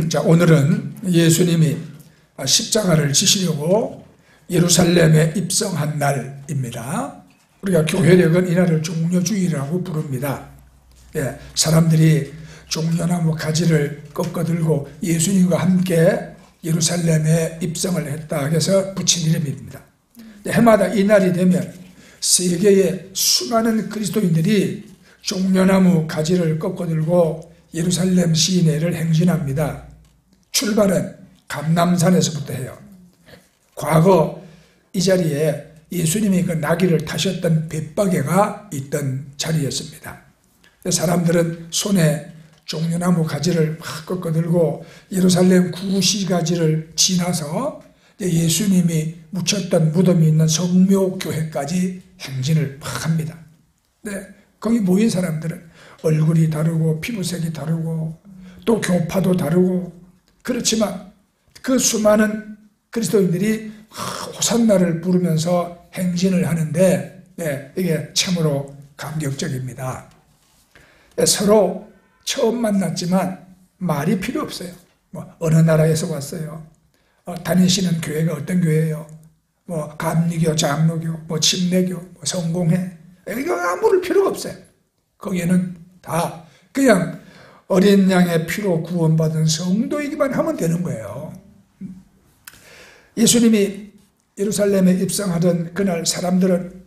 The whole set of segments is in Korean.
자, 오늘은 예수님이 십자가를 지시려고 예루살렘에 입성한 날입니다. 우리가 교회력은 이날을 종려주일이라고 부릅니다. 사람들이 종려나무 가지를 꺾어들고 예수님과 함께 예루살렘에 입성을 했다 해서 붙인 이름입니다. 해마다 이 날이 되면 세계의 수많은 그리스도인들이 종려나무 가지를 꺾어들고 예루살렘 시내를 행진합니다. 출발은 감람산에서부터 해요. 과거 이 자리에 예수님이 그 나귀를 타셨던 벳바게가 있던 자리였습니다. 사람들은 손에 종려나무 가지를 막 꺾어들고 예루살렘 구시가지를 지나서 예수님이 묻혔던 무덤이 있는 성묘교회까지 행진을 막 합니다. 거기 모인 사람들은 얼굴이 다르고 피부색이 다르고 또 교파도 다르고 그렇지만 그 수많은 그리스도인들이 호산나를 부르면서 행진을 하는데 이게 참으로 감격적입니다. 서로 처음 만났지만 말이 필요 없어요. 어느 나라에서 왔어요? 다니시는 교회가 어떤 교회예요? 감리교, 장로교, 침례교, 성공회 이거 아무럴 필요가 없어요. 거기에는 다 그냥 어린 양의 피로 구원받은 성도이기만 하면 되는 거예요. 예수님이 예루살렘에 입성하던 그날 사람들은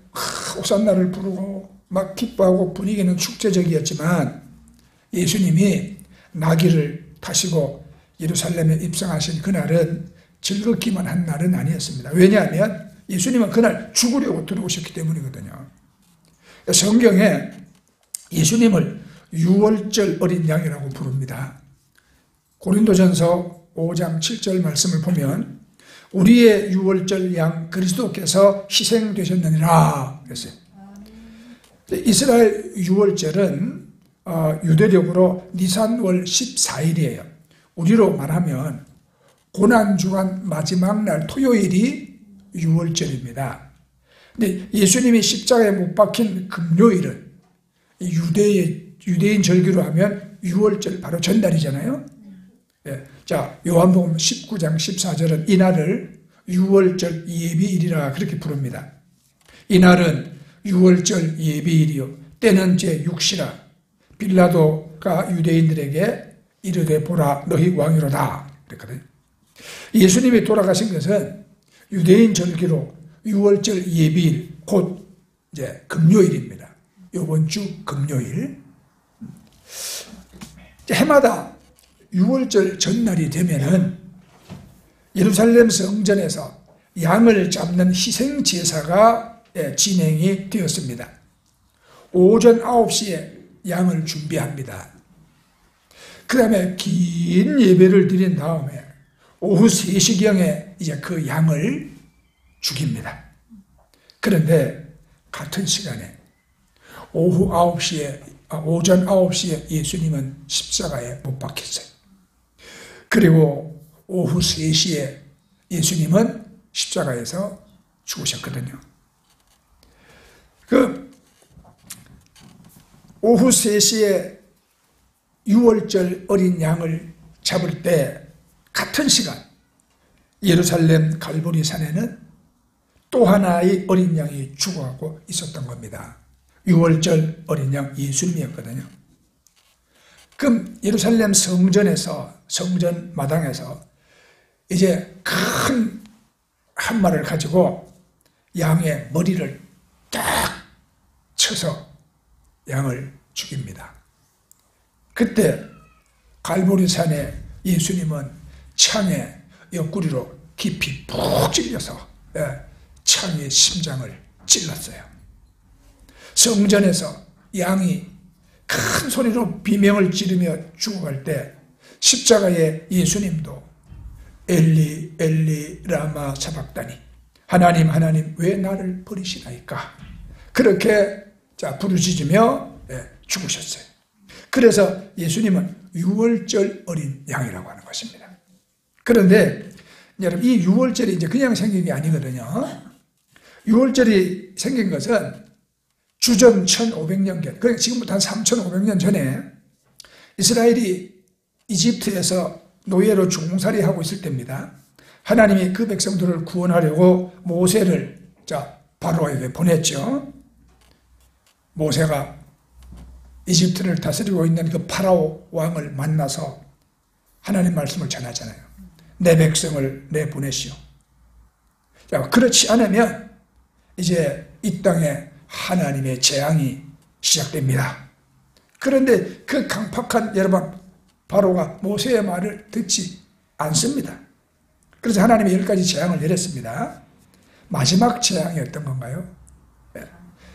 호산나를 부르고 막 기뻐하고 분위기는 축제적이었지만 예수님이 나귀를 타시고 예루살렘에 입성하신 그날은 즐겁기만 한 날은 아니었습니다. 왜냐하면 예수님은 그날 죽으려고 들어오셨기 때문이거든요. 성경에 예수님을 유월절 어린 양이라고 부릅니다. 고린도전서 5장 7절 말씀을 보면 우리의 유월절 양 그리스도께서 희생되셨느니라 그랬어요. 이스라엘 유월절은 유대력으로 니산월 14일이에요. 우리로 말하면 고난주간 마지막 날 토요일이 유월절입니다. 근데 예수님이 십자가에 못 박힌 금요일은 유대인 절기로 하면 유월절 바로 전날이잖아요. 자, 요한복음 19장 14절은 이날을 유월절 예비일이라 그렇게 부릅니다. 이날은 유월절 예비일이요 때는 제6시라 빌라도가 유대인들에게 이르되 보라 너희 왕이로다 그랬거든요. 예수님이 돌아가신 것은 유대인 절기로 유월절 예비일 곧 이제 금요일입니다. 이번 주 금요일. 해마다 유월절 전날이 되면은 예루살렘 성전에서 양을 잡는 희생 제사가 진행이 되었습니다. 오전 9시에 양을 준비합니다. 그 다음에 긴 예배를 드린 다음에 오후 3시경에 이제 그 양을 죽입니다. 그런데 같은 시간에 오전 9시에 예수님은 십자가에 못 박혔어요. 그리고 오후 3시에 예수님은 십자가에서 죽으셨거든요. 오후 3시에 유월절 어린 양을 잡을 때 같은 시간 예루살렘 갈보리 산에는 또 하나의 어린 양이 죽어가고 있었던 겁니다. 유월절 어린 양 예수님이었거든요. 그럼 예루살렘 성전에서 성전 마당에서 이제 큰 한마를 가지고 양의 머리를 딱 쳐서 양을 죽입니다. 그때 갈보리 산에 예수님은 창에 옆구리로 깊이 푹 찔려서 창의 심장을 찔렀어요. 성전에서 양이 큰 소리로 비명을 지르며 죽어갈 때 십자가에 예수님도 엘리 엘리 라마 사박다니 하나님 하나님 왜 나를 버리시나이까 그렇게 부르짖으며 죽으셨어요. 그래서 예수님은 유월절 어린 양이라고 하는 것입니다. 그런데 여러분 이 유월절이 이제 그냥 생긴 게 아니거든요. 유월절이 생긴 것은 주전 1500년 그러니까 지금부터 한 3500년 전에 이스라엘이 이집트에서 노예로 종살이하고 있을 때입니다. 하나님이 그 백성들을 구원하려고 모세를 바로에게 보냈죠. 모세가 이집트를 다스리고 있는 그 파라오 왕을 만나서 하나님 말씀을 전하잖아요. 내 백성을 내보내시오. 그렇지 않으면 이제 이 땅에 하나님의 재앙이 시작됩니다. 그런데 그 강팍한 여러분 바로가 모세의 말을 듣지 않습니다. 그래서 하나님이 10가지 재앙을 내렸습니다. 마지막 재앙이 어떤 건가요?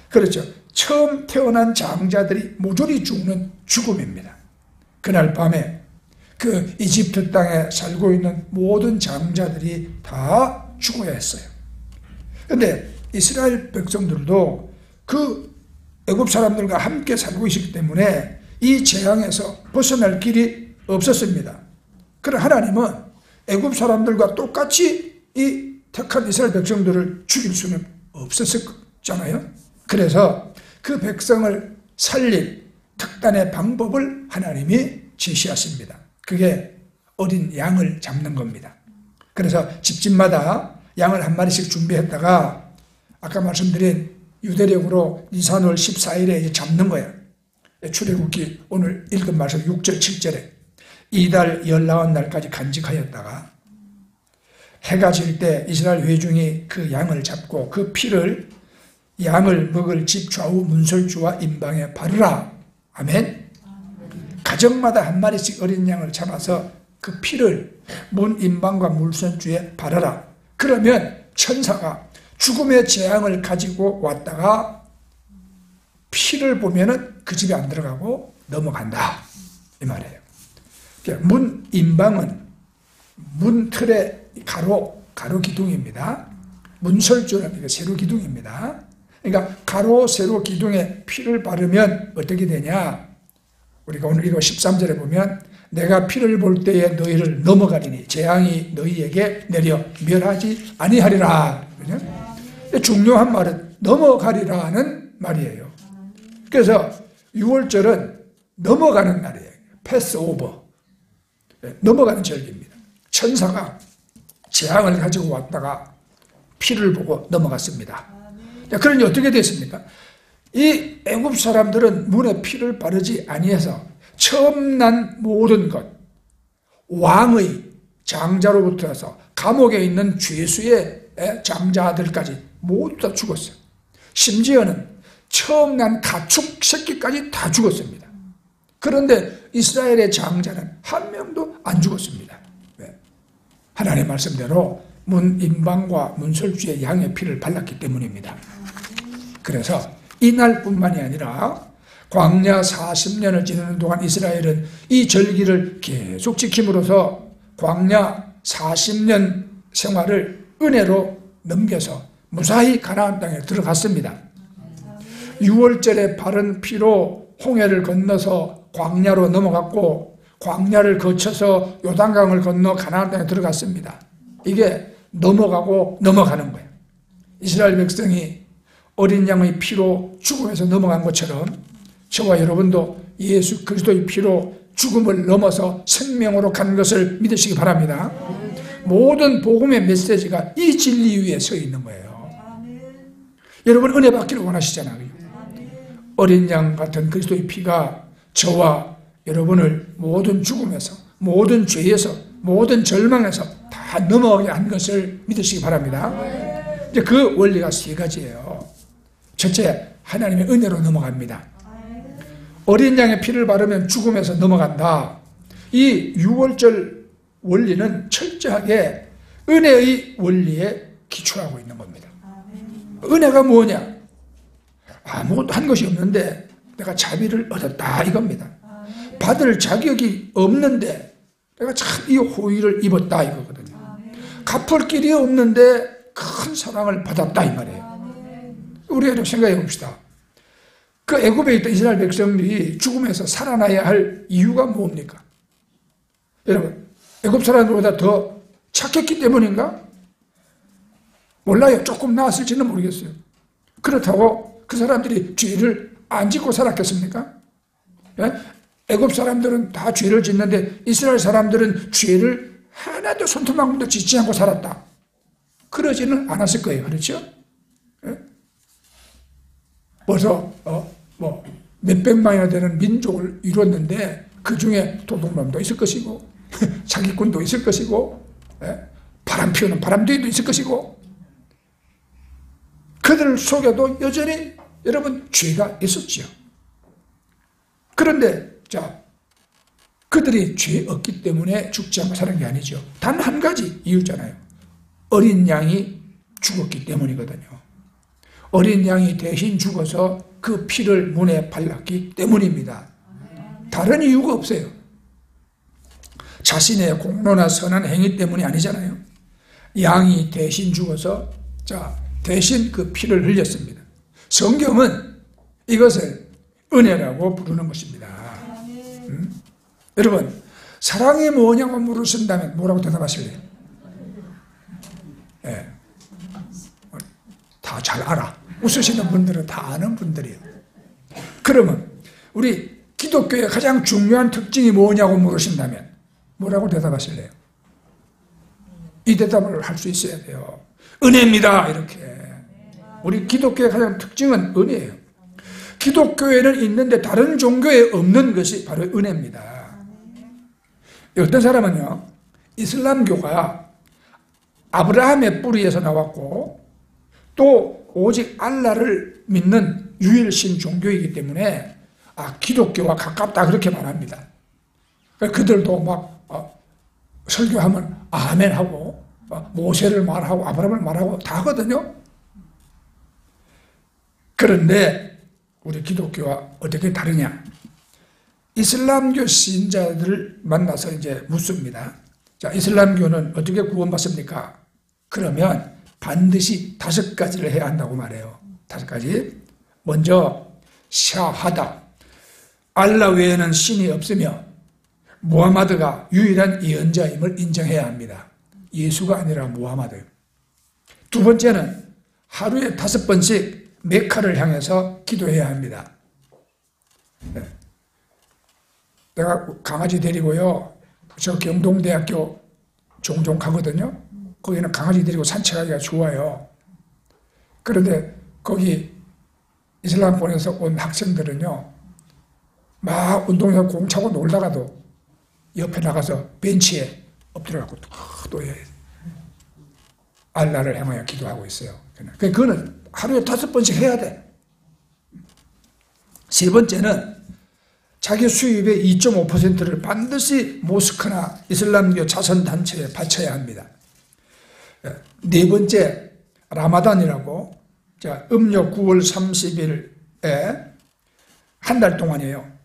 그렇죠. 처음 태어난 장자들이 모조리 죽는 죽음입니다. 그날 밤에 그 이집트 땅에 살고 있는 모든 장자들이 다 죽어야 했어요. 그런데 이스라엘 백성들도 그 애굽 사람들과 함께 살고 있기 때문에 이 재앙에서 벗어날 길이 없었습니다. 그러나 하나님은 애굽 사람들과 똑같이 이 택한 이스라엘 백성들을 죽일 수는 없었잖아요. 그래서 그 백성을 살릴 특단의 방법을 하나님이 제시하십니다. 그게 어린 양을 잡는 겁니다. 그래서 집집마다 양을 한 마리씩 준비했다가 아까 말씀드린 유대력으로 니산월 14일에 잡는 거예요. 출애굽기 오늘 읽은 말씀 6절 7절에 이달 19날까지 간직하였다가 해가 질 때 이스라엘 회중이 그 양을 잡고 그 피를 양을 먹을 집 좌우 문설주와 임방에 바르라. 아멘. 가정마다 한 마리씩 어린 양을 잡아서 그 피를 문 임방과 문설주에 바르라. 그러면 천사가 죽음의 재앙을 가지고 왔다가 피를 보면은 그 집에 안 들어가고 넘어간다. 이 말이에요. 문 임방은 문 틀의 가로 기둥입니다. 문설주는 세로 기둥입니다. 그러니까 가로 세로 기둥에 피를 바르면 어떻게 되냐? 우리가 오늘 이거 13절에 보면 내가 피를 볼 때에 너희를 넘어가리니 재앙이 너희에게 내려 멸하지 아니하리라. 중요한 말은 넘어가리라는 말이에요. 그래서 6월절은 넘어가는 날이에요. 패스 오버. 넘어가는 절기입니다. 천사가 재앙을 가지고 왔다가 피를 보고 넘어갔습니다. 그러니 어떻게 됐습니까? 이 애굽 사람들은 문에 피를 바르지 아니해서 처음 난 모든 것, 왕의 장자로부터 해서 감옥에 있는 죄수의 장자들까지 모두 다 죽었어요. 심지어는 처음 난 가축 새끼까지 다 죽었습니다. 그런데 이스라엘의 장자는 한 명도 안 죽었습니다. 왜? 하나님의 말씀대로 문 임방과 문설주의 양의 피를 발랐기 때문입니다. 그래서 이날뿐만이 아니라 광야 40년을 지내는 동안 이스라엘은 이 절기를 계속 지킴으로써 광야 40년 생활을 은혜로 넘겨서 무사히 가나안 땅에 들어갔습니다. 6월절에 바른 피로 홍해를 건너서 광야로 넘어갔고 광야를 거쳐서 요단강을 건너 가나안 땅에 들어갔습니다. 이게 넘어가고 넘어가는 거예요. 이스라엘 백성이 어린 양의 피로 죽음에서 넘어간 것처럼 저와 여러분도 예수 그리스도의 피로 죽음을 넘어서 생명으로 간 것을 믿으시기 바랍니다. 모든 복음의 메시지가 이 진리 위에 서 있는 거예요. 여러분 은혜 받기를 원하시잖아요. 어린 양 같은 그리스도의 피가 저와 여러분을 모든 죽음에서, 모든 죄에서, 모든 절망에서 다 넘어가게 한 것을 믿으시기 바랍니다. 이제 그 원리가 세 가지예요. 첫째, 하나님의 은혜로 넘어갑니다. 어린 양의 피를 바르면 죽음에서 넘어간다. 이 6월절 원리는 철저하게 은혜의 원리에 기초하고 있는 겁니다. 은혜가 뭐냐? 아무것도 한 것이 없는데 내가 자비를 얻었다 이겁니다. 받을 자격이 없는데 내가 참 이 호의를 입었다 이거거든요. 갚을 길이 없는데 큰 사랑을 받았다 이 말이에요. 우리가 좀 생각해 봅시다. 그 애굽에 있던 이스라엘 백성들이 죽음에서 살아나야 할 이유가 뭡니까? 여러분, 애굽 사람들보다 더 착했기 때문인가? 몰라요. 조금 나았을지는 모르겠어요. 그렇다고 그 사람들이 죄를 안 짓고 살았겠습니까? 예? 애굽 사람들은 다 죄를 짓는데 이스라엘 사람들은 죄를 하나도 손톱만큼도 짓지 않고 살았다. 그러지는 않았을 거예요. 그렇죠? 예? 벌써 몇백만이나 되는 민족을 이뤘는데 그 중에 도둑놈도 있을 것이고 사기꾼도 있을 것이고 바람 피우는 바람둥이도 있을 것이고 그들 속에도 여전히 여러분 죄가 있었지요. 그런데 그들이 죄 없기 때문에 죽지 않고 사는 게 아니죠. 단 한 가지 이유잖아요. 어린 양이 죽었기 때문이거든요. 어린 양이 대신 죽어서 그 피를 문에 발랐기 때문입니다. 다른 이유가 없어요. 자신의 공로나 선한 행위 때문이 아니잖아요. 양이 대신 죽어서 대신 그 피를 흘렸습니다. 성경은 이것을 은혜라고 부르는 것입니다. 여러분, 사랑이 뭐냐고 물으신다면 뭐라고 대답하실래요? 네. 다 잘 알아. 웃으시는 분들은 다 아는 분들이에요. 그러면 우리 기독교의 가장 중요한 특징이 뭐냐고 물으신다면 뭐라고 대답하실래요? 이 대답을 할 수 있어야 돼요. 은혜입니다. 이렇게. 우리 기독교의 가장 특징은 은혜예요. 기독교에는 있는데 다른 종교에 없는 것이 바로 은혜입니다. 어떤 사람은요, 이슬람교가 아브라함의 뿌리에서 나왔고 또 오직 알라를 믿는 유일신 종교이기 때문에 기독교와 가깝다 그렇게 말합니다. 그들도 막 설교하면 아멘하고 모세를 말하고 아브라함을 말하고 다 하거든요. 그런데 우리 기독교와 어떻게 다르냐? 이슬람교 신자들을 만나서 이제 묻습니다. 자, 이슬람교는 어떻게 구원받습니까? 그러면 반드시 5가지를 해야 한다고 말해요. 5가지. 먼저 샤하다. 알라 외에는 신이 없으며 무하마드가 유일한 예언자임을 인정해야 합니다. 예수가 아니라 무하마드. 두 번째는 하루에 5번씩 메카를 향해서 기도해야 합니다. 내가 강아지 데리고요, 저 경동대학교 종종 가거든요. 거기는 강아지 데리고 산책하기가 좋아요. 그런데 거기 이슬람권에서 온 학생들은요, 막 운동해서 공 차고 놀다가도 옆에 나가서 벤치에 엎드려갖고 또 알라를 향하여 기도하고 있어요. 그거는 하루에 5번씩 해야 돼. 세 번째는 자기 수입의 2.5%를 반드시 모스크나 이슬람교 자선단체에 바쳐야 합니다. 네 번째, 라마단이라고, 음력 9월 30일에 한 달 동안이에요.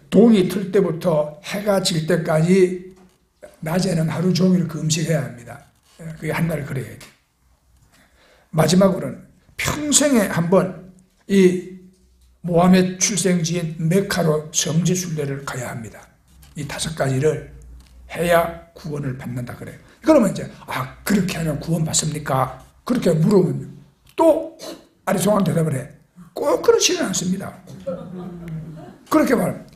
동이 틀 때부터 해가 질 때까지 낮에는 하루 종일 금식해야 합니다. 그게 한 달 그래야 돼. 마지막으로는 평생에 한번 이 모함의 출생지인 메카로 성지순례를 가야 합니다. 이 5가지를 해야 구원을 받는다 그래요. 그러면 이제 그렇게 하면 구원 받습니까? 그렇게 물으면 또 아리송한 대답을 해. 꼭 그렇지는 않습니다. 그렇게 말합니다.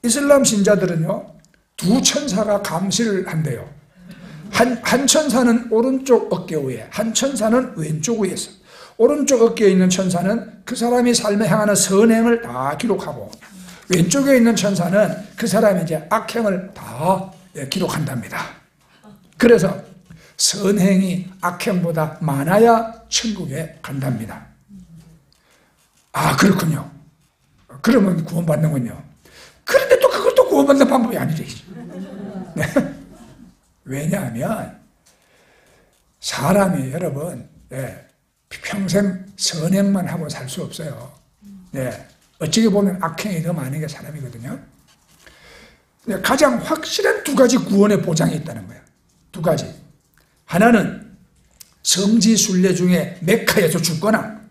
이슬람 신자들은요, 2 천사가 감시를 한대요. 한 천사는 오른쪽 어깨 위에, 한 천사는 왼쪽 위에서. 오른쪽 어깨에 있는 천사는 그 사람이 삶에 향하는 선행을 다 기록하고, 왼쪽에 있는 천사는 그 사람이 이제 악행을 다 기록한답니다. 그래서 선행이 악행보다 많아야 천국에 간답니다. 그렇군요. 그러면 구원받는군요. 그런데 또 그것도 구원받는 방법이 아니래. 네. 왜냐하면 사람이 여러분 평생 선행만 하고 살 수 없어요. 어찌게 보면 악행이 더 많은 게 사람이거든요. 가장 확실한 2가지 구원의 보장이 있다는 거예요. 2가지. 하나는 성지순례 중에 메카에서 죽거나,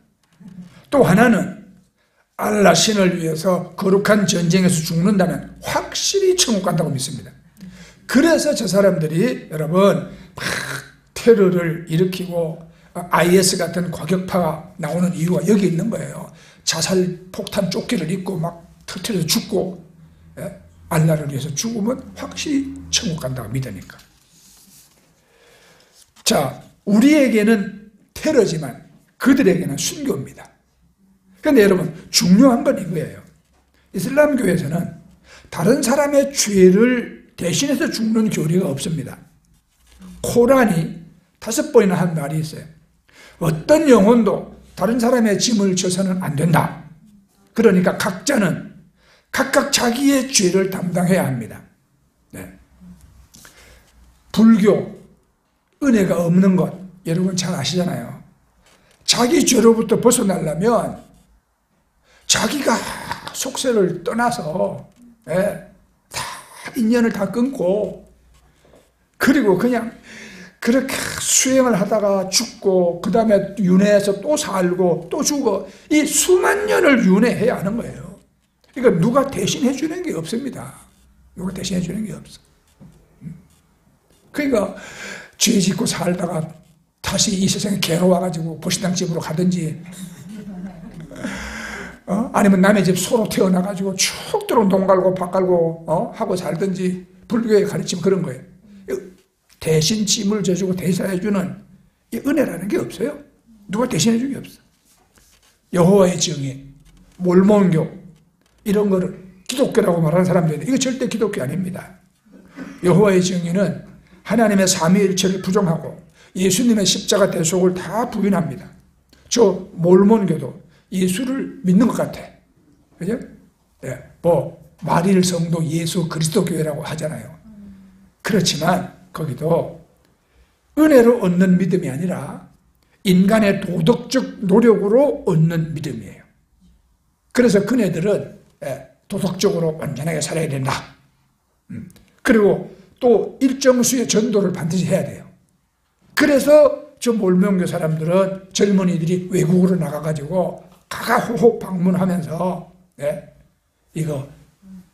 또 하나는 알라 신을 위해서 거룩한 전쟁에서 죽는다면 확실히 천국 간다고 믿습니다. 그래서 저 사람들이 여러분 막 테러를 일으키고 IS 같은 과격파가 나오는 이유가 여기 있는 거예요. 자살 폭탄 조끼를 입고 막 터뜨려서 죽고, 알라를 위해서 죽으면 확실히 천국 간다고 믿으니까. 자, 우리에게는 테러지만 그들에게는 순교입니다. 그런데 여러분, 중요한 건 이거예요. 이슬람교에서는 다른 사람의 죄를 대신해서 죽는 교리가 없습니다. 코란이 5번이나 한 말이 있어요. 어떤 영혼도 다른 사람의 짐을 져서는 안 된다. 그러니까 각자는 각각 자기의 죄를 담당해야 합니다. 네. 불교, 은혜가 없는 것, 여러분 잘 아시잖아요. 자기 죄로부터 벗어나려면 자기가 속세를 떠나서 다 인연을 다 끊고 그리고 그냥 그렇게 수행을 하다가 죽고 그 다음에 윤회해서 또 살고 또 죽어 이 수만 년을 윤회해야 하는 거예요. 그러니까 누가 대신해 주는 게 없습니다. 누가 대신해 주는 게 없어. 그러니까 죄 짓고 살다가 다시 이 세상에 개로 와가지고 보신당 집으로 가든지 아니면 남의 집 소로 태어나가지고 쭉 들어 돈 갈고 밥 갈고 하고 살든지 불교의 가르침 그런 거예요. 대신 짐을 져주고 대사해주는 이 은혜라는 게 없어요. 누가 대신해주는 게 없어. 여호와의 증인, 몰몬교 이런 거를 기독교라고 말하는 사람들인데 이거 절대 기독교 아닙니다. 여호와의 증인은 하나님의 삼위일체를 부정하고 예수님의 십자가 대속을 다 부인합니다. 저 몰몬교도 예수를 믿는 것 같아. 그죠? 네, 마릴 성도 예수 그리스도 교회라고 하잖아요. 그렇지만 거기도 은혜로 얻는 믿음이 아니라 인간의 도덕적 노력으로 얻는 믿음이에요. 그래서 그네들은 도덕적으로 완전하게 살아야 된다. 그리고 또 일정 수의 전도를 반드시 해야 돼요. 그래서 저 몰몬교 사람들은 젊은이들이 외국으로 나가가지고 가가호호 방문하면서 이거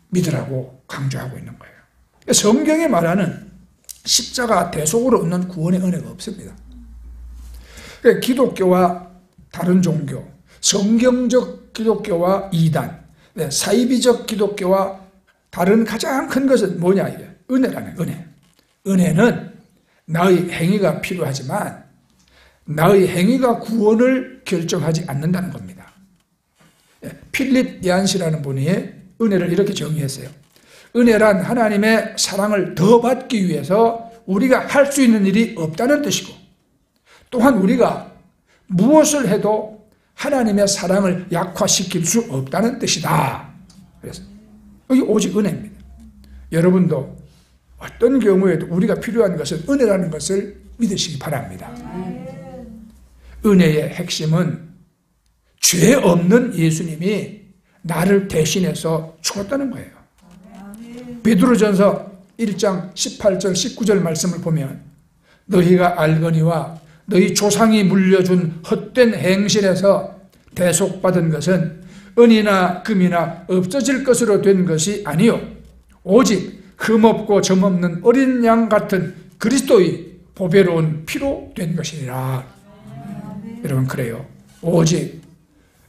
믿으라고 강조하고 있는 거예요. 성경에 말하는 십자가 대속으로 얻는 구원의 은혜가 없습니다. 기독교와 다른 종교, 성경적 기독교와 이단, 사이비적 기독교와 다른 가장 큰 것은 뭐냐 이게 은혜라는 은혜. 은혜는 나의 행위가 필요하지만 나의 행위가 구원을 결정하지 않는다는 겁니다. 필립 야한시라는 분이 은혜를 이렇게 정의했어요. 은혜란 하나님의 사랑을 더 받기 위해서 우리가 할 수 있는 일이 없다는 뜻이고 또한 우리가 무엇을 해도 하나님의 사랑을 약화시킬 수 없다는 뜻이다. 그래서 여기 오직 은혜입니다. 여러분도 어떤 경우에도 우리가 필요한 것은 은혜라는 것을 믿으시기 바랍니다. 은혜의 핵심은 죄 없는 예수님이 나를 대신해서 죽었다는 거예요. 베드로전서 1장 18절 19절 말씀을 보면 너희가 알거니와 너희 조상이 물려준 헛된 행실에서 대속받은 것은 은이나 금이나 없어질 것으로 된 것이 아니요 오직 흠없고 점없는 어린 양 같은 그리스도의 보배로운 피로 된 것이니라. 여러분 그래요. 오직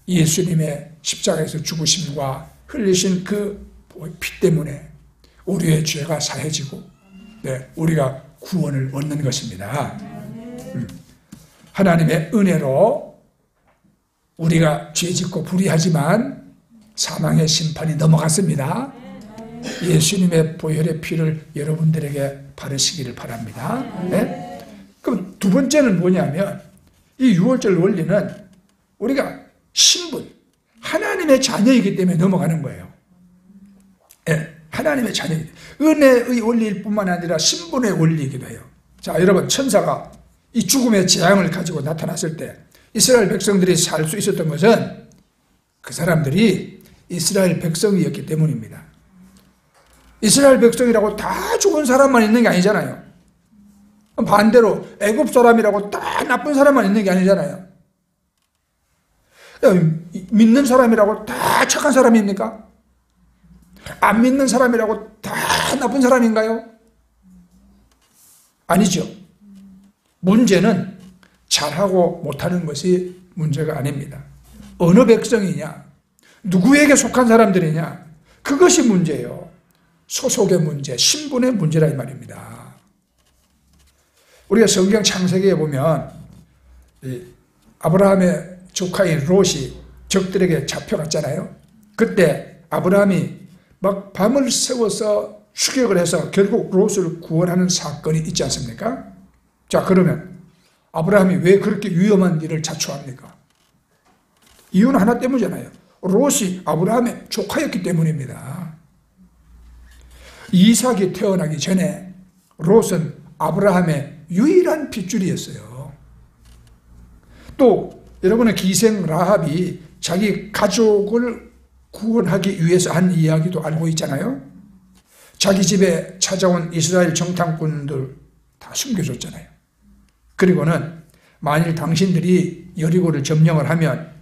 예수님의 십자가에서 죽으심과 흘리신 그 피 때문에 우리의 죄가 사해지고 우리가 구원을 얻는 것입니다. 하나님의 은혜로 우리가 죄짓고 불의하지만 사망의 심판이 넘어갔습니다. 예수님의 보혈의 피를 여러분들에게 바르시기를 바랍니다. 그럼 두 번째는 뭐냐면 이 유월절 원리는 우리가 신분, 하나님의 자녀이기 때문에 넘어가는 거예요. 하나님의 자녀, 은혜의 원리일 뿐만 아니라 신분의 원리이기도 해요. 자, 여러분 천사가 이 죽음의 재앙을 가지고 나타났을 때 이스라엘 백성들이 살 수 있었던 것은 그 사람들이 이스라엘 백성이었기 때문입니다. 이스라엘 백성이라고 다 좋은 사람만 있는 게 아니잖아요. 반대로 애굽 사람이라고 다 나쁜 사람만 있는 게 아니잖아요. 믿는 사람이라고 다 착한 사람입니까? 안 믿는 사람이라고 다 나쁜 사람인가요? 아니죠. 문제는 잘하고 못하는 것이 문제가 아닙니다. 어느 백성이냐, 누구에게 속한 사람들이냐, 그것이 문제예요. 소속의 문제, 신분의 문제라 이 말입니다. 우리가 성경 창세기에 보면 아브라함의 조카인 롯이 적들에게 잡혀갔잖아요. 그때 아브라함이 막 밤을 새워서 추격을 해서 결국 롯을 구원하는 사건이 있지 않습니까? 자, 그러면 아브라함이 왜 그렇게 위험한 일을 자초합니까? 이유는 하나 때문이잖아요. 롯이 아브라함의 조카였기 때문입니다. 이삭이 태어나기 전에 롯은 아브라함의 유일한 핏줄이었어요. 또 여러분의 기생 라합이 자기 가족을 구원하기 위해서 한 이야기도 알고 있잖아요. 자기 집에 찾아온 이스라엘 정탐꾼들 다 숨겨줬잖아요. 그리고는 만일 당신들이 여리고를 점령을 하면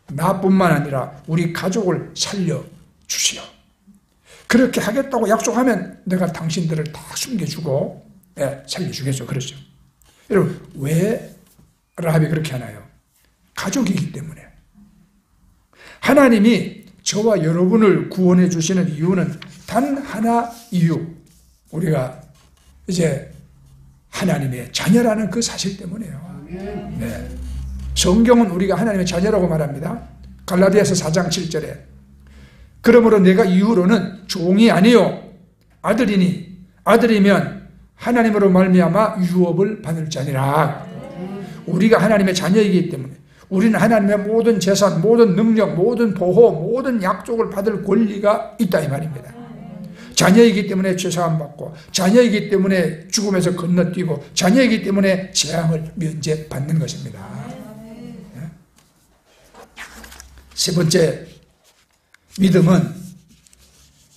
나뿐만 아니라 우리 가족을 살려주시오. 그렇게 하겠다고 약속하면 내가 당신들을 다 숨겨주고 살려주겠죠. 그렇죠. 여러분, 왜 라합이 그렇게 하나요? 가족이기 때문에. 하나님이 저와 여러분을 구원해 주시는 이유는 단 하나 이유. 우리가 이제 하나님의 자녀라는 그 사실 때문이에요. 네. 성경은 우리가 하나님의 자녀라고 말합니다. 갈라디아서 4장 7절에 그러므로 내가 이후로는 종이 아니요 아들이니 아들이면 하나님으로 말미암아 유업을 받을 자니라. 우리가 하나님의 자녀이기 때문에 우리는 하나님의 모든 재산, 모든 능력, 모든 보호, 모든 약속을 받을 권리가 있다 이 말입니다. 자녀이기 때문에 죄사함 받고, 자녀이기 때문에 죽음에서 건너뛰고, 자녀이기 때문에 재앙을 면제받는 것입니다. 세 번째 믿음은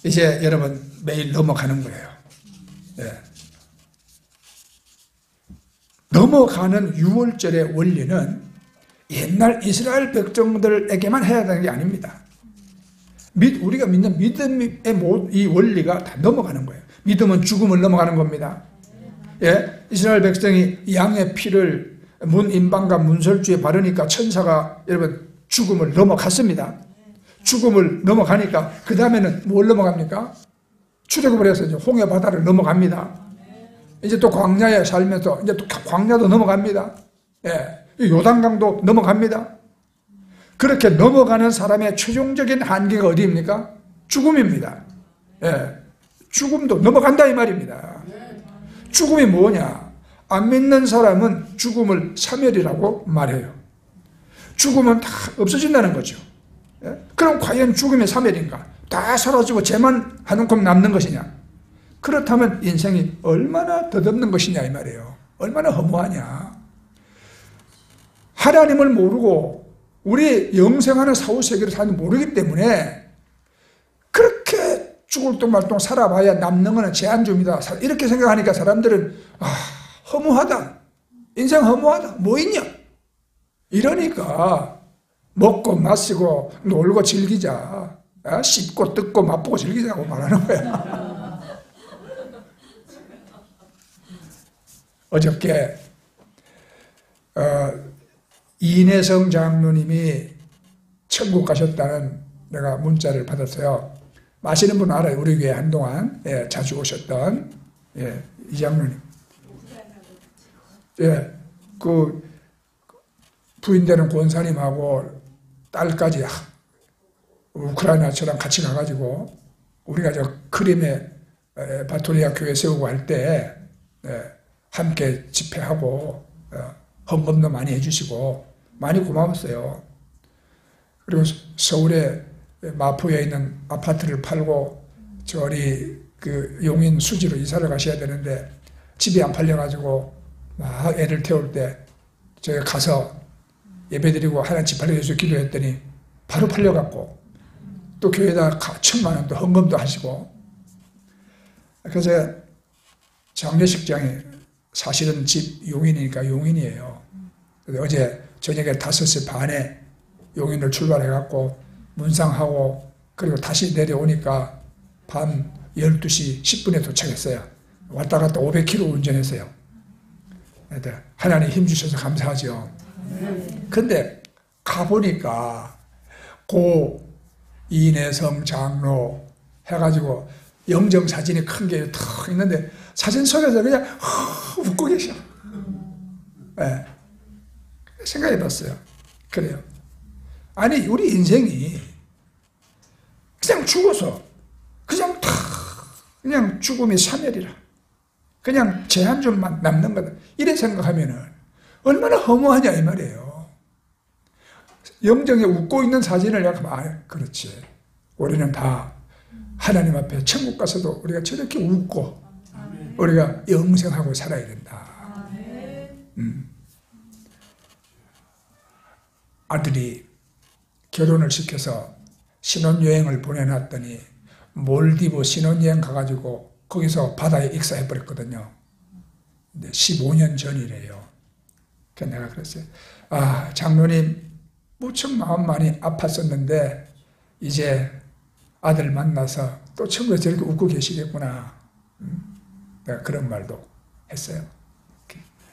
이제 여러분 매일 넘어가는 거예요. 넘어가는 유월절의 원리는 옛날 이스라엘 백성들에게만 해야 되는 게 아닙니다. 우리가 믿는 믿음의 이 원리가 다 넘어가는 거예요. 믿음은 죽음을 넘어가는 겁니다. 이스라엘 백성이 양의 피를 문 임방과 문설주에 바르니까 천사가 여러분 죽음을 넘어갔습니다. 죽음을 넘어가니까 그 다음에는 뭘 넘어갑니까? 출애굽을 해서 이제 홍해 바다를 넘어갑니다. 이제 또 광야에 살면서 이제 또 광야도 넘어갑니다. 요단강도 넘어갑니다. 그렇게 넘어가는 사람의 최종적인 한계가 어디입니까? 죽음입니다. 죽음도 넘어간다 이 말입니다. 죽음이 뭐냐? 안 믿는 사람은 죽음을 사멸이라고 말해요. 죽음은 다 없어진다는 거죠. 그럼 과연 죽음이 사멸인가? 다 사라지고 죄만 한 움큼 남는 것이냐? 그렇다면 인생이 얼마나 덧없는 것이냐 이 말이에요. 얼마나 허무하냐. 하나님을 모르고 우리 영생하는 사후세계를 사는 모르기 때문에 그렇게 죽을 똥 말똥 살아봐야 남는 것은 제한좀이다 이렇게 생각하니까 사람들은 허무하다, 인생 허무하다, 뭐 있냐 이러니까 먹고 마시고 놀고 즐기자, 씹고 뜯고 맛보고 즐기자고 말하는 거야. 어저께 이내성 장로님이 천국 가셨다는 내가 문자를 받았어요. 아시는 분 알아요. 우리 교회 한동안 자주 오셨던 이 장로님. 그 부인되는 권사님하고 딸까지 우크라이나처럼 같이 가가지고 우리가 저 크림에 바토리아 교회 세우고 할 때 함께 집회하고 헌금도 많이 해주시고 많이 고마웠어요. 그리고 서울에 마포에 있는 아파트를 팔고 저리 그 용인 수지로 이사를 가셔야 되는데 집이 안 팔려가지고 막 애를 태울 때 저희 가서 예배드리고 하나님 집 팔려서 기도했더니 바로 팔려갖고 또 교회에다 1,000만 원도 헌금도 하시고. 그래서 장례식장에 사실은 집 용인이니까 용인이에요. 어제 저녁에 5시 반에 용인을 출발해갖고 문상하고 그리고 다시 내려오니까 밤 12시 10분에 도착했어요. 왔다 갔다 500km 운전했어요. 하나님 힘주셔서 감사하죠. 근데 가보니까 고 이내성 장로 해가지고 영정사진이 큰 게 탁 있는데 사진 속에서 그냥 웃고 계셔. 네. 생각해 봤어요. 그래요. 아니 우리 인생이 그냥 죽어서 그냥 탁 그냥 죽음이 사멸이라, 그냥 제한줄만 남는 거다, 이래 생각하면은 얼마나 허무하냐 이 말이에요. 영정에 웃고 있는 사진을 내가 그렇지, 우리는 다 하나님 앞에 천국 가서도 우리가 저렇게 웃고 우리가 영생하고 살아야 된다. 아들이 결혼을 시켜서 신혼여행을 보내놨더니 몰디브 신혼여행 가가지고 거기서 바다에 익사해버렸거든요. 15년 전이래요. 그래서 내가 그랬어요. 아, 장로님 무척 마음 많이 아팠었는데 이제 아들 만나서 또 천국에 저렇게 웃고 계시겠구나. 내가 그런 말도 했어요.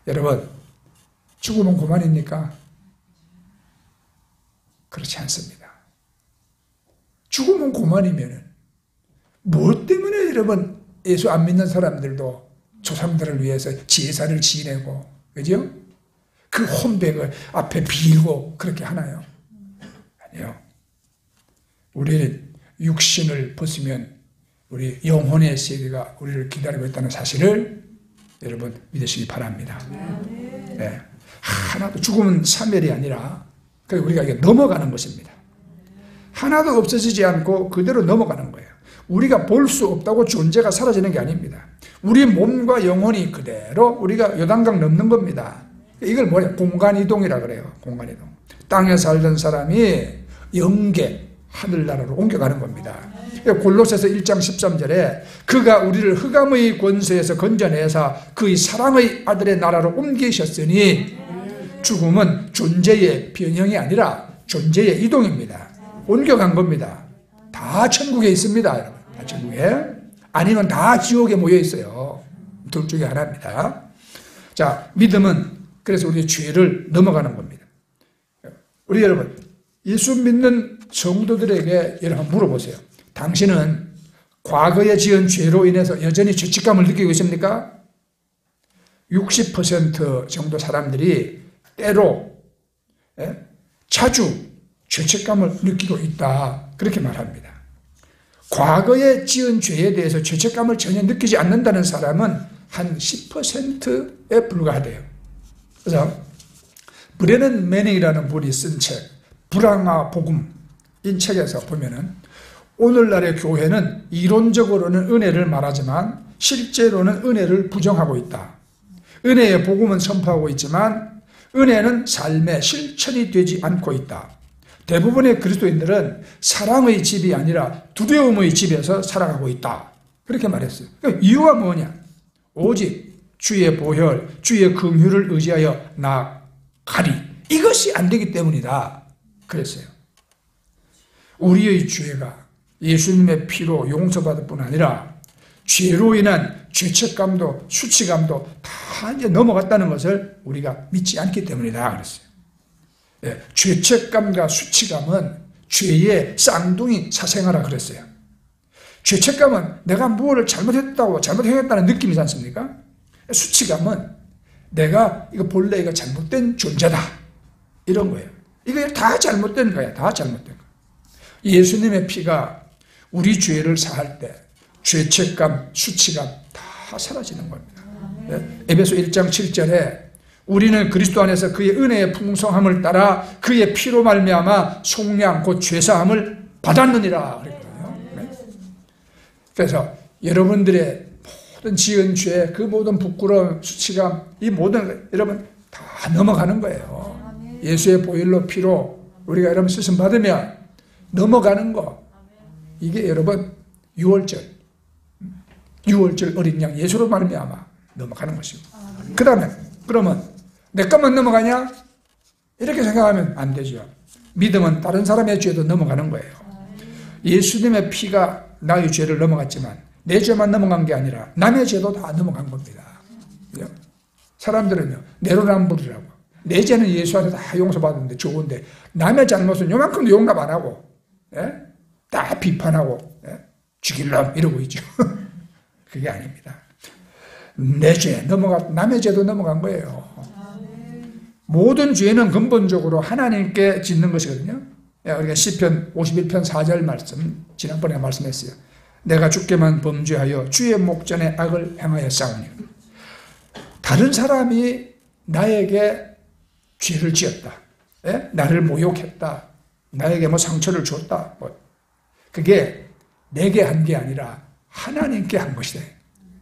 여러분, 죽으면 그만입니까? 그렇지 않습니다. 죽으면 그만이면은 뭐 때문에 여러분 예수 안 믿는 사람들도 조상들을 위해서 제사를 지내고, 그죠? 그 혼백을 앞에 빌고 그렇게 하나요? 아니요. 우리는 육신을 벗으면 우리 영혼의 세계가 우리를 기다리고 있다는 사실을 여러분 믿으시기 바랍니다. 네. 하나도 죽음은 사멸이 아니라 그래서 우리가 이게 넘어가는 것입니다. 하나도 없어지지 않고 그대로 넘어가는 거예요. 우리가 볼 수 없다고 존재가 사라지는 게 아닙니다. 우리 몸과 영혼이 그대로 우리가 요단강 넘는 겁니다. 이걸 뭐냐? 공간이동이라 그래요. 공간이동. 땅에 살던 사람이 영계 하늘나라로 옮겨가는 겁니다. 골로새서 1장 13절에 그가 우리를 흑암의 권세에서 건져내사 그의 사랑의 아들의 나라로 옮기셨으니, 죽음은 존재의 변형이 아니라 존재의 이동입니다. 옮겨간 겁니다. 다 천국에 있습니다. 여러분. 다 천국에. 아니면 다 지옥에 모여 있어요. 둘 중에 하나입니다. 자, 믿음은 그래서 우리의 죄를 넘어가는 겁니다. 우리 여러분, 예수 믿는 성도들에게 여러분 물어보세요. 당신은 과거에 지은 죄로 인해서 여전히 죄책감을 느끼고 있습니까? 60% 정도 사람들이 때로 자주 죄책감을 느끼고 있다, 그렇게 말합니다. 과거에 지은 죄에 대해서 죄책감을 전혀 느끼지 않는다는 사람은 한 10%에 불과하대요. 그래서 브레넌 매닝이라는 분이 쓴 책 불황화 복음, 이 책에서 보면은 오늘날의 교회는 이론적으로는 은혜를 말하지만 실제로는 은혜를 부정하고 있다. 은혜의 복음은 선포하고 있지만 은혜는 삶의 실천이 되지 않고 있다. 대부분의 그리스도인들은 사랑의 집이 아니라 두려움의 집에서 살아가고 있다, 그렇게 말했어요. 그러니까 이유가 뭐냐? 오직 주의 보혈, 주의 긍휼을 의지하여 나가리, 이것이 안 되기 때문이다, 그랬어요. 우리의 죄가 예수님의 피로 용서받을 뿐 아니라 죄로 인한 죄책감도 수치감도 다 이제 넘어갔다는 것을 우리가 믿지 않기 때문이다, 그랬어요. 예, 죄책감과 수치감은 죄의 쌍둥이 사생아라 그랬어요. 죄책감은 내가 무엇을 잘못했다고 잘못했다는 느낌이지 않습니까? 수치감은 내가 이거 본래 이거 잘못된 존재다, 이런 거예요. 이거 다 잘못된 거야. 다 잘못된 거야. 예수님의 피가 우리 죄를 사할 때 죄책감, 수치감 다 사라지는 겁니다. 에베소 1장 7절에 우리는 그리스도 안에서 그의 은혜의 풍성함을 따라 그의 피로 말미암아 속량 곧 죄사함을 받았느니라 그랬거든요. 그래서 여러분들의 모든 지은 죄, 그 모든 부끄러움, 수치감, 이 모든 여러분 다 넘어가는 거예요. 예수의 보혈로 피로 우리가 여러분 쓰심 받으면 넘어가는 거. 이게 여러분 6월절 어린 양 예수로 말미암아 넘어가는 것이고, 그 다음에 그러면 내 것만 넘어가냐? 이렇게 생각하면 안 되죠. 믿음은 다른 사람의 죄도 넘어가는 거예요. 예수님의 피가 나의 죄를 넘어갔지만 내 죄만 넘어간 게 아니라 남의 죄도 다 넘어간 겁니다. 사람들은요, 내로남불이라고 내 죄는 예수 안에서 다 용서받았는데 좋은데 남의 잘못은 요만큼도 용납 안 하고 다 비판하고 죽일람 이러고 있죠. 그게 아닙니다. 내 죄 남의 죄도 넘어간 거예요. 모든 죄는 근본적으로 하나님께 짓는 것이거든요. 우리가 시편 51편 4절 말씀 지난번에 말씀했어요. 내가 주께만 범죄하여 주의 목전에 악을 행하여 싸우니. 다른 사람이 나에게 죄를 지었다. 나를 모욕했다. 나에게 뭐 상처를 줬다. 그게 내게 한 게 아니라 하나님께 한 것이다.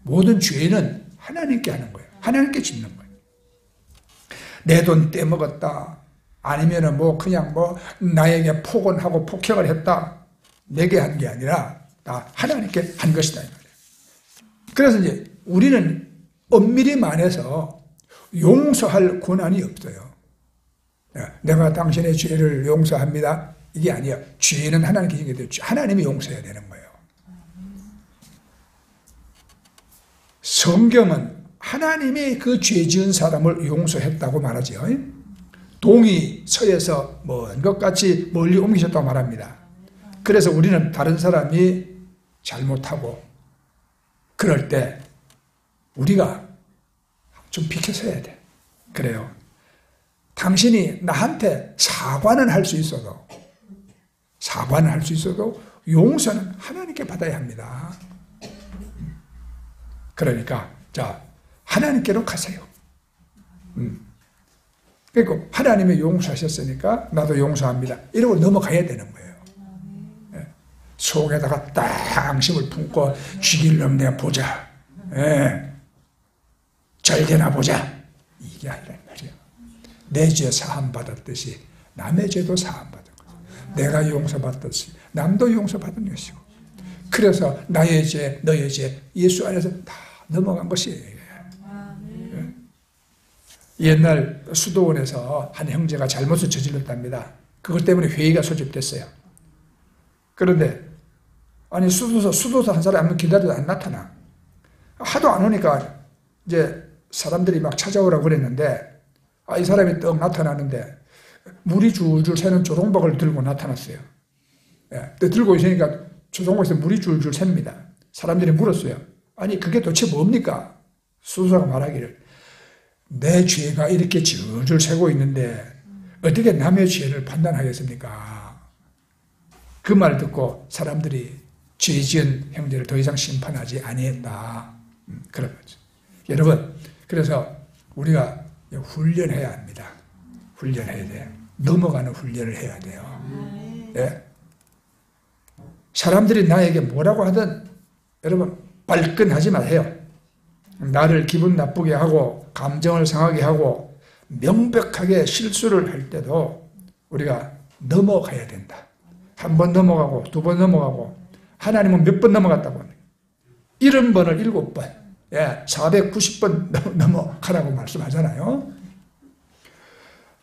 모든 죄는 하나님께 하는 거예요. 하나님께 짓는 거예요. 내 돈 떼먹었다. 아니면은 뭐 그냥 뭐 나에게 폭언하고 폭행을 했다. 내게 한 게 아니라 다 하나님께 한 것이다. 그래서 이제 우리는 엄밀히 말해서 용서할 권한이 없어요. 내가 당신의 죄를 용서합니다. 이게 아니에요. 죄는 하나님께 지게 되죠. 하나님이 용서해야 되는 거예요. 성경은 하나님이 그 죄 지은 사람을 용서했다고 말하죠. 동이 서에서 먼 것 같이 멀리 옮기셨다고 말합니다. 그래서 우리는 다른 사람이 잘못하고 그럴 때 우리가 좀 비켜서 해야 돼. 그래요. 당신이 나한테 사과는 할 수 있어도 용서는 하나님께 받아야 합니다. 그러니까 자 하나님께로 가세요. 그러니까 하나님이 용서하셨으니까 나도 용서합니다. 이러고 넘어가야 되는 거예요. 속에다가 딱 앙심을 품고 죽일 놈 내가 보자. 잘 되나 보자. 이게 아니란 말이에요. 내 죄 사함 받았듯이 남의 죄도 사함 받은 거죠. 내가 용서받듯이 남도 용서받은 것이고. 그래서 나의 죄, 너의 죄 예수 안에서 다 넘어간 것이에요. 옛날 수도원에서 한 형제가 잘못을 저질렀답니다. 그것 때문에 회의가 소집됐어요. 그런데 아니 수도사 한 사람이 기다려도 안 나타나. 하도 안 오니까 이제 사람들이 막 찾아오라고 그랬는데 이 사람이 떡 나타나는데 물이 줄줄 새는 조롱박을 들고 나타났어요. 들고 있으니까 조롱박에서 물이 줄줄 셉니다. 사람들이 물었어요. 아니 그게 도대체 뭡니까? 수도사가 말하기를 내 죄가 이렇게 줄줄 새고 있는데 어떻게 남의 죄를 판단하겠습니까? 그 말 듣고 사람들이 죄 지은 형제를 더 이상 심판하지 아니했다. 그런 거죠. 여러분 그래서 우리가 훈련해야 합니다. 훈련해야 돼요. 넘어가는 훈련을 해야 돼요. 네? 사람들이 나에게 뭐라고 하든 여러분 발끈하지 마세요. 나를 기분 나쁘게 하고 감정을 상하게 하고 명백하게 실수를 할 때도 우리가 넘어가야 된다. 한 번 넘어가고 두 번 넘어가고 하나님은 몇 번 넘어갔다고 합니다. 70번을 7번 490번 넘어가라고 말씀하잖아요.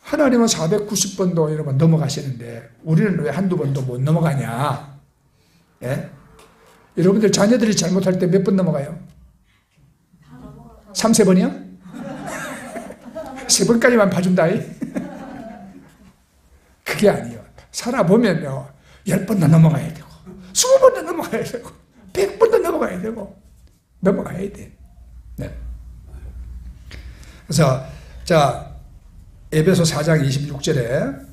하나님은 490번도 여러분 넘어가시는데 우리는 왜 한두 번도 못 넘어가냐? 여러분들 자녀들이 잘못할 때 몇 번 넘어가요? 3-4번이요? 3번까지만 봐준다. 그게 아니에요. 살아보면요 10번도 넘어가야 되고 20번도 넘어가야 되고 100번도 넘어가야 되고 넘어가야 돼. 네. 그래서 자 에베소 4장 26절에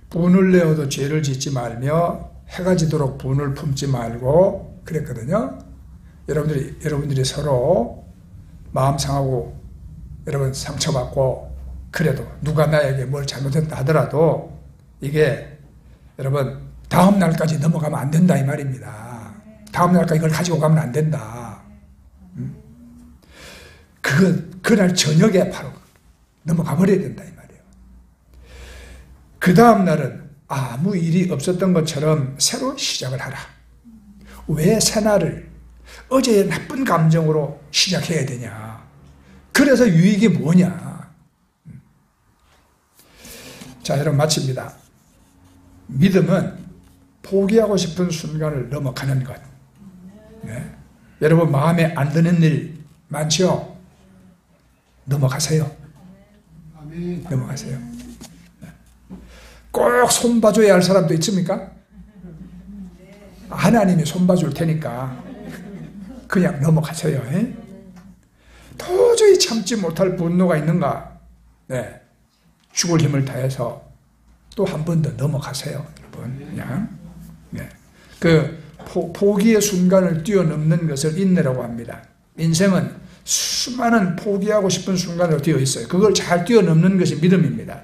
분을 내어도 죄를 짓지 말며 해가 지도록 분을 품지 말고 그랬거든요. 여러분들이 서로 마음 상하고 여러분 상처받고 그래도 누가 나에게 뭘 잘못했다 하더라도 이게 여러분 다음 날까지 넘어가면 안 된다 이 말입니다. 다음 날까지 이걸 가지고 가면 안 된다. 그날 저녁에 바로 넘어가 버려야 된다 이 말이에요. 그 다음 날은 아무 일이 없었던 것처럼 새로 시작을 하라. 왜 새날을 어제의 나쁜 감정으로 시작해야 되냐. 그래서 유익이 뭐냐. 자, 여러분 마칩니다. 믿음은 포기하고 싶은 순간을 넘어가는 것. 네. 여러분 마음에 안 드는 일 많죠? 넘어가세요. 넘어가세요. 네. 꼭 손봐줘야 할 사람도 있습니까? 하나님이 손봐줄 테니까 그냥 넘어가세요. 도저히 참지 못할 분노가 있는가? 네, 죽을 힘을 다해서 또 한 번 더 넘어가세요, 여러분. 그냥 포기의 순간을 뛰어넘는 것을 인내라고 합니다. 인생은 수많은 포기하고 싶은 순간으로 되어 있어요. 그걸 잘 뛰어넘는 것이 믿음입니다.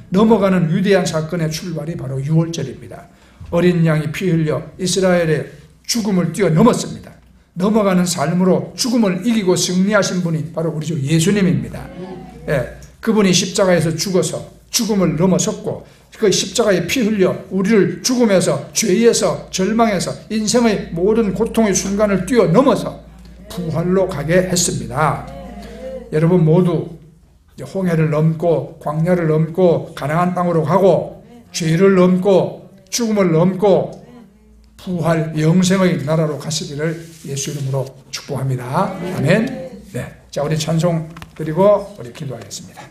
넘어가는 위대한 사건의 출발이 바로 유월절입니다. 어린 양이 피 흘려 이스라엘의 죽음을 뛰어넘었습니다. 넘어가는 삶으로 죽음을 이기고 승리하신 분이 바로 우리 주 예수님입니다. 그분이 십자가에서 죽어서 죽음을 넘어섰고 그 십자가에 피 흘려 우리를 죽음에서 죄에서 절망에서 인생의 모든 고통의 순간을 뛰어넘어서 부활로 가게 했습니다. 여러분 모두 홍해를 넘고 광야를 넘고 가나안 땅으로 가고 죄를 넘고 죽음을 넘고 부활 영생의 나라로 가시기를 예수 이름으로 축복합니다. 아멘. 네, 자 우리 찬송 드리고 우리 기도하겠습니다.